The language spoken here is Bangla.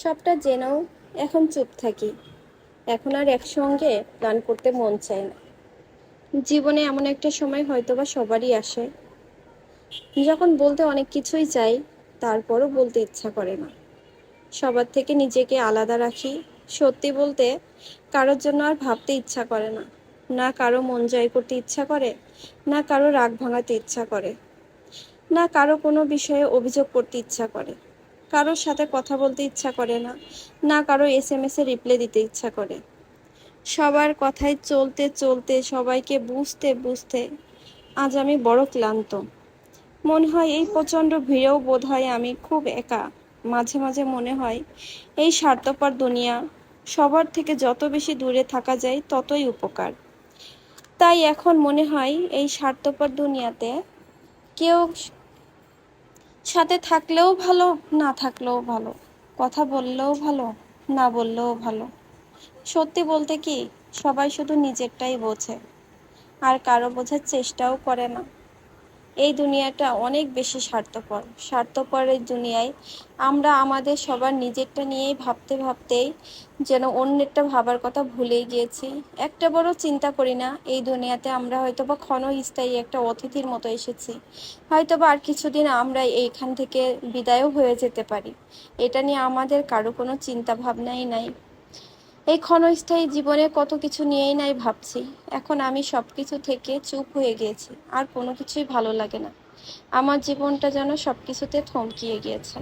সবটা জেনেও এখন চুপ থাকি। এখন আর একসঙ্গে প্ল্যান করতে মন চায় না। জীবনে এমন একটা সময় হয়তোবা সবারই আসে, যখন বলতে অনেক কিছুই চাই, তারপরও বলতে ইচ্ছা করে না। সবার থেকে নিজেকে আলাদা রাখি। সত্যি বলতে কারোর জন্য আর ভাবতে ইচ্ছা করে না। না কারো মন জয় করতে ইচ্ছা করে, না কারো রাগ ভাঙাতে ইচ্ছা করে, না কারো কোনো বিষয়ে অভিযোগ করতে ইচ্ছা করে, কারোর সাথে কথা বলতে ইচ্ছা করে না, না কারো SMS এ রিপ্লাই দিতে ইচ্ছা করে। সবার কথায় চলতে চলতে, সবাইকে বুঝতে বুঝতে আজ আমি বড় ক্লান্ত। মনে হয় এই প্রচণ্ড ভিড়েও বোধ হয় আমি খুব একা। মাঝে মাঝে মনে হয় এই স্বার্থপর দুনিয়া, সবার থেকে যত বেশি দূরে থাকা যায় ততই উপকার। তাই এখন মনে হয় এই স্বার্থপর দুনিয়াতে কেউ সাথে থাকলেও ভালো, না থাকলেও ভালো, কথা বললেও ভালো, না বললেও ভালো। সত্যি বলতে কি, সবাই শুধু নিজেরটাই বোঝে, আর কারো বোঝার চেষ্টাও করে না। এই দুনিয়াটা অনেক বেশি স্বার্থপর। স্বার্থপর এই দুনিয়ায় আমরা আমাদের সবার নিজেরটা নিয়েই ভাবতে ভাবতেই যেন অন্যেরটা ভাবার কথা ভুলেই গিয়েছি। একটা বড় চিন্তা করি না, এই দুনিয়াতে আমরা হয়তোবা ক্ষণস্থায়ী একটা অতিথির মতো এসেছি। হয়তোবা আর কিছুদিন আমরা এইখান থেকে বিদায়ও হয়ে যেতে পারি। এটা নিয়ে আমাদের কারো কোনো চিন্তা ভাবনাই নাই। এই ক্ষণস্থায়ী জীবনে কত কিছু নিয়েই নাই ভাবছি। এখন আমি সব কিছু থেকে চুপ হয়ে গিয়েছি, আর কোনো কিছুই ভালো লাগে না। আমার জীবনটা যেন সব কিছুতে থমকিয়ে গিয়েছে।